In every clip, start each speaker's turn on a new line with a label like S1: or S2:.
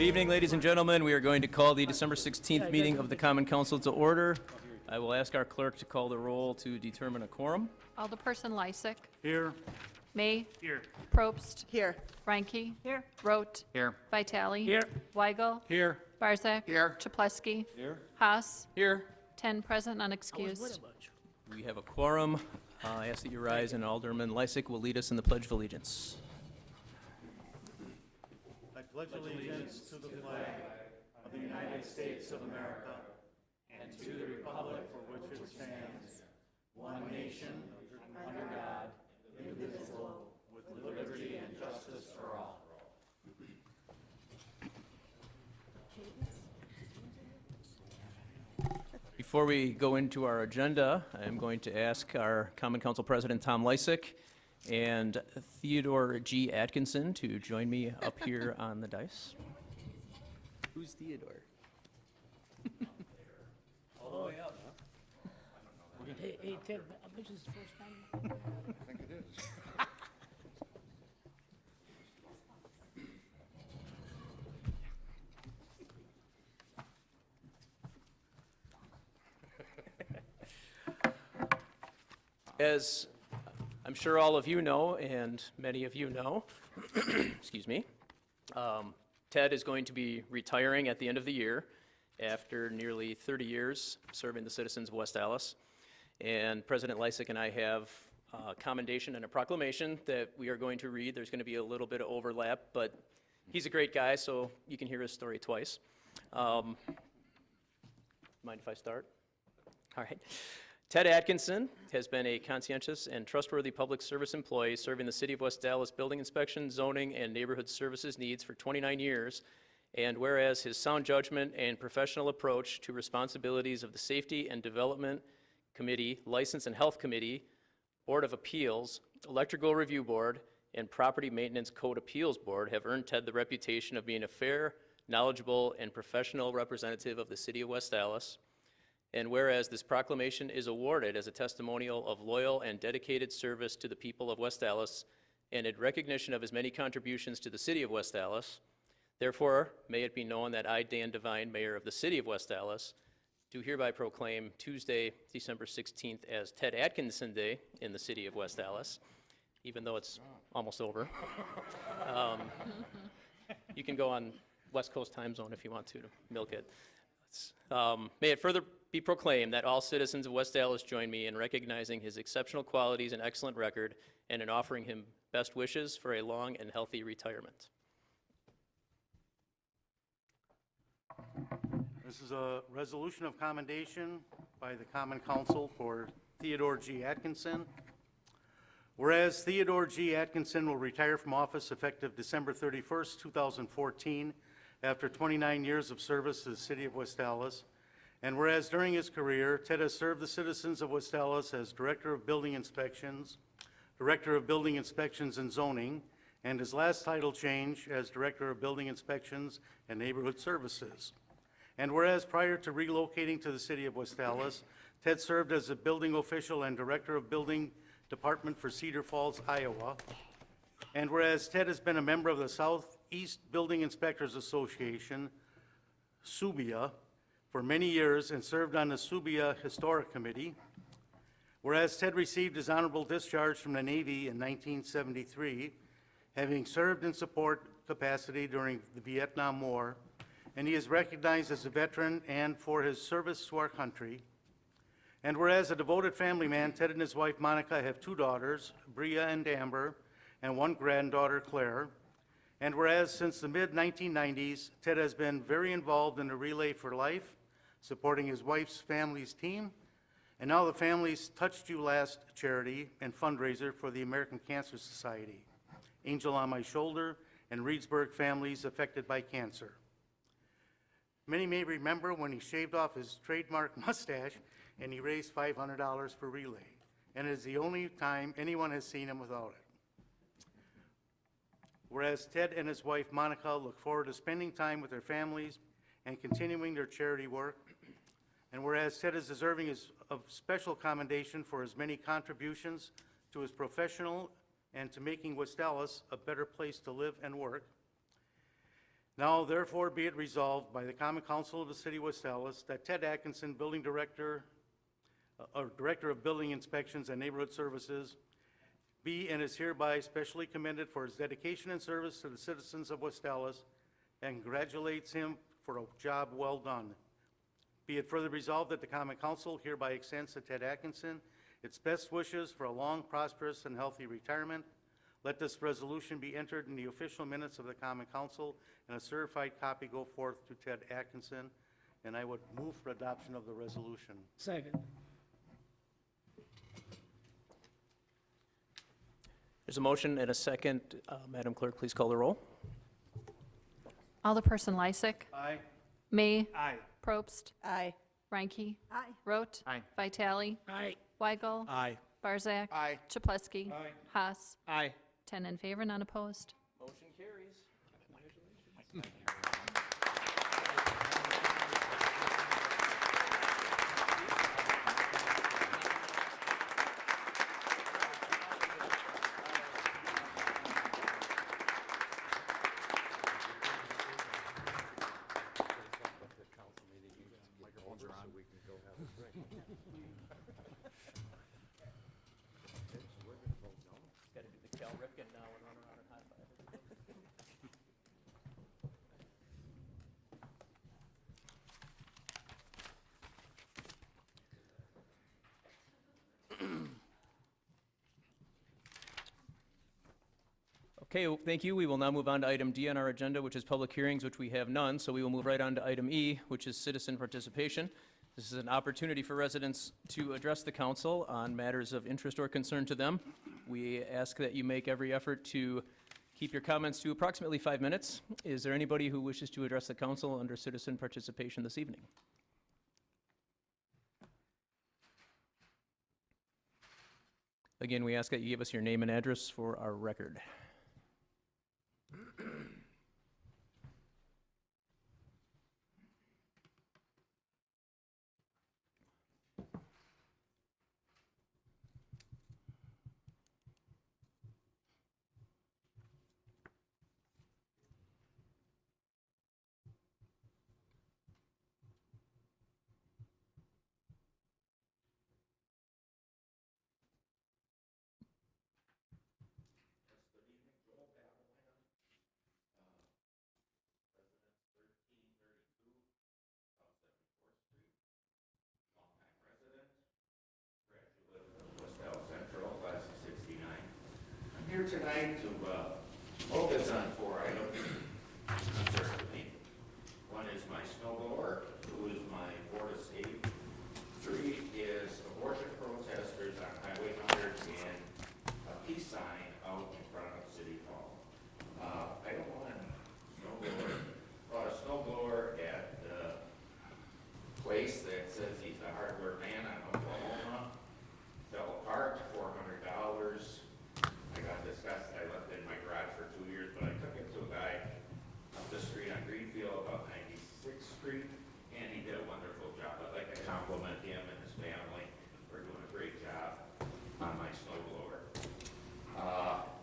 S1: evening, ladies and gentlemen. We are going to call the December 16th meeting of the Common Council to order. I will ask our clerk to call the roll to determine a quorum.
S2: Alderperson Lysick.
S3: Here.
S2: May.
S3: Here.
S2: Probst.
S4: Here.
S2: Reinke.
S4: Here.
S2: Rote.
S3: Here.
S2: Vitale.
S3: Here.
S2: Weigel.
S3: Here.
S2: Barzak.
S3: Here.
S2: Chaplesky.
S3: Here.
S2: Haas.
S1: Here.
S2: 10 present, unexcused.
S1: We have a quorum. I ask that you rise, and Alderman Lysick will lead us in the Pledge of Allegiance.
S3: I pledge allegiance to the flag of the United States of America and to the republic for which it stands, one nation, under God, indivisible, with liberty and justice for all.
S1: Before we go into our agenda, I'm going to ask our Common Council President Tom Lysick and Theodore G. Atkinson to join me up here on the dais. Who's Theodore? All the way up, huh?
S4: Hey, Ted, I bet this is the first time.
S3: I think it is.
S1: As I'm sure all of you know, and many of you know, excuse me, Ted is going to be retiring at the end of the year after nearly 30 years serving the citizens of West Allis. And President Lysick and I have a commendation and a proclamation that we are going to read. There's going to be a little bit of overlap, but he's a great guy, so you can hear his story twice. Mind if I start? All right. Ted Atkinson has been a conscientious and trustworthy public service employee serving the City of West Allis building inspection, zoning, and neighborhood services needs for 29 years. And whereas his sound judgment and professional approach to responsibilities of the Safety and Development Committee, License and Health Committee, Board of Appeals, Electrical Review Board, and Property Maintenance Code Appeals Board have earned Ted the reputation of being a fair, knowledgeable, and professional representative of the City of West Allis. And whereas this proclamation is awarded as a testimonial of loyal and dedicated service to the people of West Allis and in recognition of his many contributions to the City of West Allis, therefore, may it be known that I, Dan Devine, Mayor of the City of West Allis, do hereby proclaim Tuesday, December 16th as Ted Atkinson Day in the City of West Allis, even though it's almost over. You can go on West Coast time zone if you want to milk it. May it further be proclaimed that all citizens of West Allis join me in recognizing his exceptional qualities and excellent record and in offering him best wishes for a long and healthy retirement.
S3: This is a resolution of commendation by the Common Council for Theodore G. Atkinson. Whereas Theodore G. Atkinson will retire from office effective December 31st, 2014, after 29 years of service to the City of West Allis, and whereas during his career, Ted has served the citizens of West Allis as Director of Building Inspections, Director of Building Inspections and Zoning, and his last title change as Director of Building Inspections and Neighborhood Services. And whereas prior to relocating to the City of West Allis, Ted served as a building official and Director of Building Department for Cedar Falls, Iowa. And whereas Ted has been a member of the Southeast Building Inspectors Association, SUBIA, for many years and served on the SUBIA Historic Committee. Whereas Ted received his honorable discharge from the Navy in 1973, having served in support capacity during the Vietnam War, and he is recognized as a veteran and for his service to our country. And whereas a devoted family man, Ted and his wife Monica have 2 daughters, Bria and Amber, and 1 granddaughter, Claire. And whereas since the mid-1990s, Ted has been very involved in the Relay for Life, supporting his wife's family's team, and now the Families Touched You Last charity and fundraiser for the American Cancer Society, Angel on My Shoulder, and Reedsburg Families Affected by Cancer. Many may remember when he shaved off his trademark mustache and he raised $500 for Relay, and it is the only time anyone has seen him without it. Whereas Ted and his wife Monica look forward to spending time with their families and continuing their charity work, and whereas Ted is deserving of special commendation for his many contributions to his professional and to making West Allis a better place to live and work, Now therefore be it resolved by the Common Council of the City of West Allis that Ted Atkinson, Building Director, or Director of Building Inspections and Neighborhood Services, be and is hereby specially commended for his dedication and service to the citizens of West Allis, and congratulates him for a job well done. Be it further resolved that the Common Council hereby extends to Ted Atkinson its best wishes for a long, prosperous, and healthy retirement. Let this resolution be entered in the official minutes of the Common Council, and a certified copy go forth to Ted Atkinson. And I would move for adoption of the resolution.
S4: Second.
S1: There's a motion and a second. Madam Clerk, please call the roll.
S2: Alderperson Lysick.
S3: Aye.
S2: May.
S3: Aye.
S2: Probst.
S5: Aye.
S2: Reinke.
S5: Aye.
S2: Rote.
S6: Aye.
S2: Vitale.
S4: Aye.
S2: Weigel.
S6: Aye.
S2: Barzak.
S6: Aye.
S2: Chapletsky.
S3: Aye.
S2: Haas.
S6: Aye.
S2: 10 in favor, none opposed.
S1: Motion carries. Got to do the Cal Ripken now and run around and high five. Okay, well, thank you. We will now move on to item D on our agenda, which is public hearings, which we have none. So we will move right on to item E, which is citizen participation. This is an opportunity for residents to address the council on matters of interest or concern to them. We ask that you make every effort to keep your comments to approximately 5 minutes. Is there anybody who wishes to address the council under citizen participation this evening? Again, we ask that you give us your name and address for our record.
S7: Here tonight to focus on 4 items concerned to me. One is my snow blower, 2 is my Board of State, 3 is abortion protesters on Highway 100 and a peace sign out in front of City Hall. I don't want a snow blower, bought a snow blower at the place that says he's a hardware man on Oklahoma, fell apart, $400. I got disgusted. I left it in my garage for 2 years, but I took it to a guy up the street on Greenfield, about 96th Street, and he did a wonderful job. I'd like to compliment him and his family for doing a great job on my snow blower.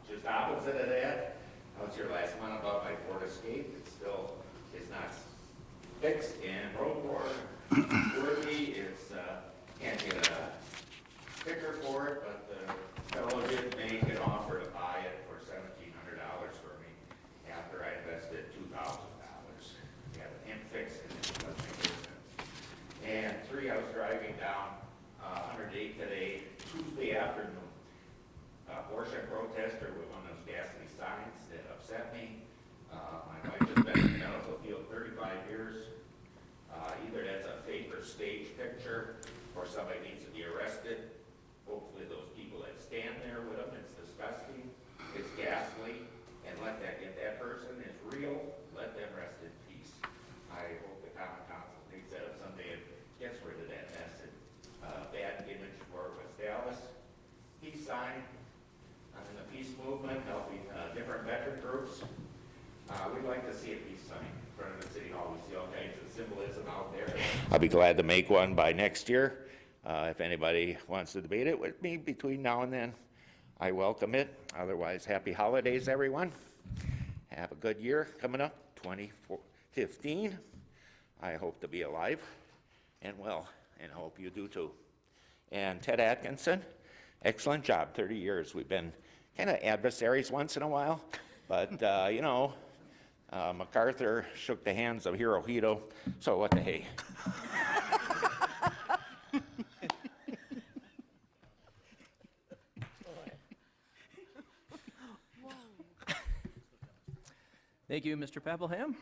S7: Just opposite of that, I was here last month about my Ford Escape. It still is not fixed and road worthy. It's can't get a sticker for it, but the fellow did make an offer to buy it for $1,700 for me after I invested $2,000. Yeah, him fixing it doesn't make any sense. And 3, I was driving down 108 today, Tuesday afternoon. Abortion protester with one of those ghastly signs that upset me. My wife has been in the medical field 35 years. Either that's a fake or stage picture, or somebody needs to be arrested. Hopefully those people that stand there with them, it's disgusting, it's ghastly, and let that, if that person is real, let them rest in peace. I hope the Common Council thinks that if someday it gets rid of that mess and bad image for West Allis. Peace sign, I'm in the peace movement, helping different veteran groups. We'd like to see a peace sign in front of the City Hall. We see all kinds of symbolism out there. I'll be glad to make one by next year. If anybody wants to debate it with me between now and then, I welcome it. Otherwise, happy holidays, everyone. Have a good year coming up, 2015. I hope to be alive and well, and hope you do too. And Ted Atkinson, excellent job, 30 years. We've been kind of adversaries once in a while, but you know, MacArthur shook the hands of Hirohito, so what the hey.
S1: Thank you, Mr. Papelham.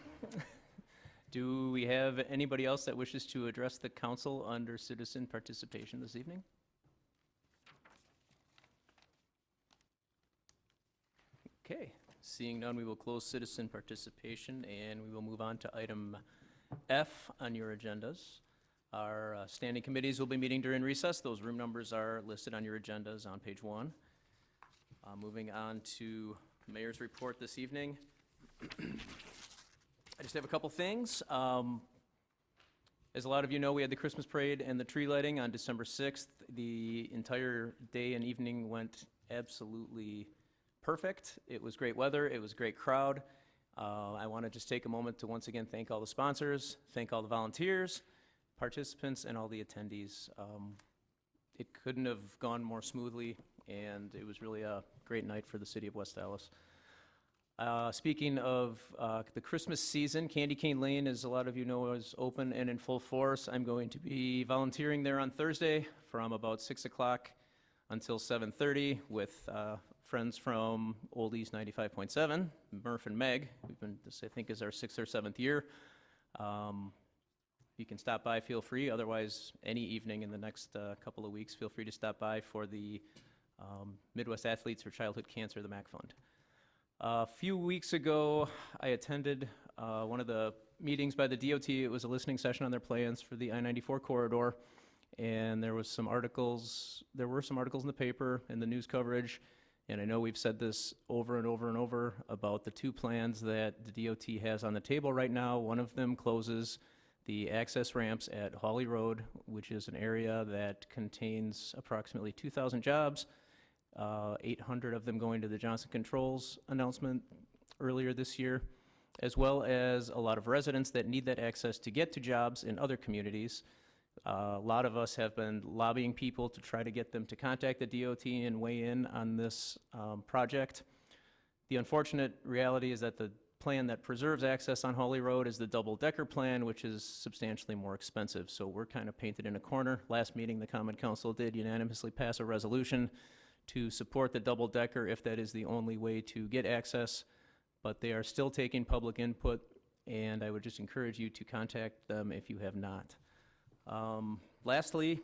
S1: Do we have anybody else that wishes to address the council under citizen participation this evening? Okay, seeing none, we will close citizen participation and we will move on to item F on your agendas. Our standing committees will be meeting during recess. Those room numbers are listed on your agendas on page 1. Moving on to mayor's report this evening. I just have a couple things. As a lot of you know, we had the Christmas parade and the tree lighting on December 6th. The entire day and evening went absolutely perfect. It was great weather. It was a great crowd. I want to just take a moment to once again thank all the sponsors, thank all the volunteers, participants, and all the attendees. It couldn't have gone more smoothly, and it was really a great night for the city of West Allis. Speaking of the Christmas season, Candy Cane Lane, as a lot of you know, is open and in full force. I'm going to be volunteering there on Thursday from about 6 o'clock until 7:30 with friends from Oldies 95.7, Murph and Meg. We've been, this I think is our 6th or 7th year. You can stop by, feel free. Otherwise, any evening in the next couple of weeks, feel free to stop by for the Midwest Athletes for Childhood Cancer, the MAC Fund. A few weeks ago, I attended one of the meetings by the DOT. It was a listening session on their plans for the I-94 corridor, and there were some articles in the paper and the news coverage, and I know we've said this over and over and over about the two plans that the DOT has on the table right now. One of them closes the access ramps at Hawley Road, which is an area that contains approximately 2,000 jobs. 800 of them going to the Johnson Controls announcement earlier this year, as well as a lot of residents that need that access to get to jobs in other communities. A lot of us have been lobbying people to try to get them to contact the DOT and weigh in on this project. The unfortunate reality is that the plan that preserves access on Hawley Road is the double-decker plan, which is substantially more expensive. So we're kind of painted in a corner. Last meeting, the Common Council did unanimously pass a resolution to support the double-decker if that is the only way to get access, but they are still taking public input, and I would just encourage you to contact them if you have not. Lastly,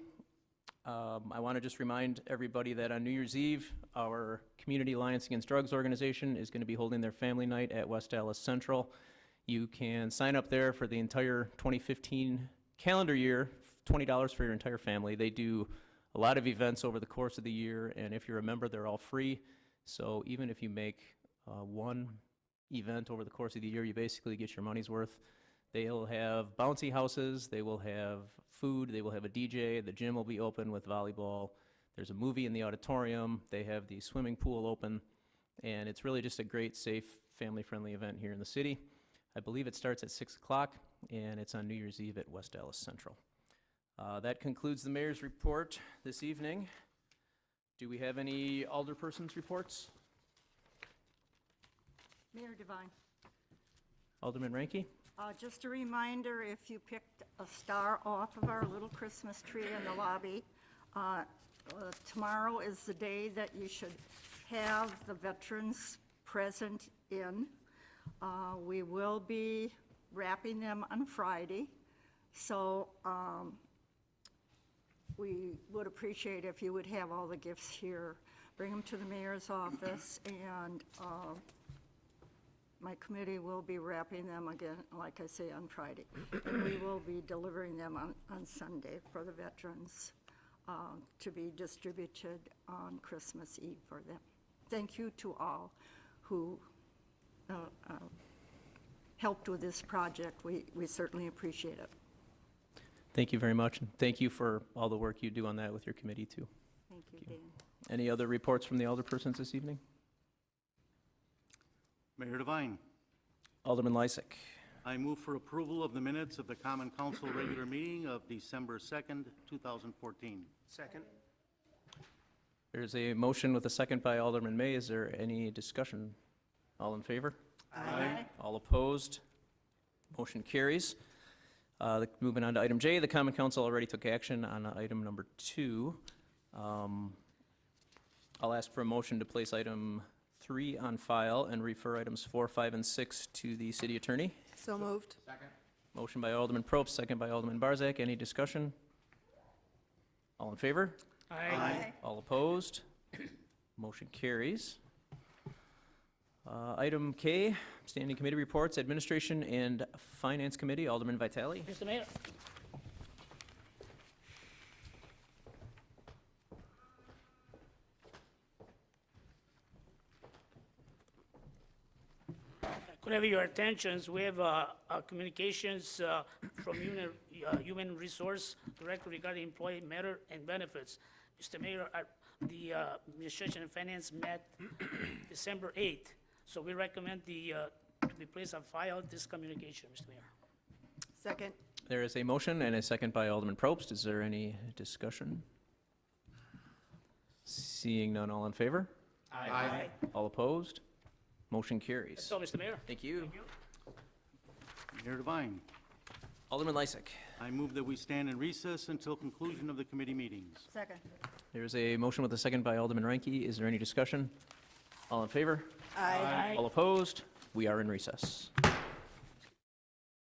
S1: I want to just remind everybody that on New Year's Eve, our Community Alliance Against Drugs organization is going to be holding their family night at West Allis Central. You can sign up there for the entire 2015 calendar year, $20 for your entire family. They do a lot of events over the course of the year, and if you're a member, they're all free. So even if you make one event over the course of the year, you basically get your money's worth. They'll have bouncy houses, they will have food, they will have a DJ, the gym will be open with volleyball, there's a movie in the auditorium, they have the swimming pool open, and it's really just a great, safe, family-friendly event here in the city. I believe it starts at 6 o'clock, and it's on New Year's Eve at West Allis Central. That concludes the mayor's report this evening. Do we have any alderpersons' reports?
S5: Mayor Devine,
S1: Alderman Ranky?
S5: just a reminder, if you picked a star off of our little Christmas tree in the lobby, tomorrow is the day that you should have the veterans present in. We will be wrapping them on Friday, so we would appreciate if you would have all the gifts here. Bring them to the mayor's office, and my committee will be wrapping them again, like I say, on Friday. And we will be delivering them on Sunday for the veterans to be distributed on Christmas Eve for them. Thank you to all who helped with this project. We certainly appreciate it.
S1: Thank you very much, and thank you for all the work you do on that with your committee, too.
S5: Thank you, Dan.
S1: Any other reports from the alderpersons this evening?
S3: Mayor Devine.
S1: Alderman Lysick.
S3: I move for approval of the minutes of the Common Council regular meeting of December 2nd, 2014.
S4: Second.
S1: There's a motion with a second by Alderman May. Is there any discussion? All in favor?
S5: Aye.
S1: All opposed? Motion carries. Moving on to item J, the Common Council already took action on item number 2. I'll ask for a motion to place item 3 on file and refer items 4, 5, and 6 to the city attorney.
S6: So moved.
S1: Motion by Alderman Probst, second by Alderman Barzak. Any discussion? All in favor?
S4: Aye.
S1: All opposed? Motion carries. Item K, standing committee reports, Administration and Finance Committee, Alderman Vitale.
S4: Mr. Mayor, could I have your attentions? We have communications from Human Resource Director regarding employee matter and benefits. Mr. Mayor, the Administration and Finance met December 8th, so we recommend to be placed on file this communication, Mr. Mayor.
S6: Second.
S1: There is a motion and a second by Alderman Probst. Is there any discussion? Seeing none, all in favor?
S4: Aye.
S1: All opposed? Motion carries.
S4: So, Mr. Mayor.
S1: Thank you.
S3: Mayor Devine,
S1: Alderman Lysick.
S3: I move that we stand in recess until conclusion of the committee meetings.
S5: Second.
S1: There's a motion with a second by Alderman Reinke. Is there any discussion? All in favor?
S6: Aye.
S1: All opposed? We are in recess.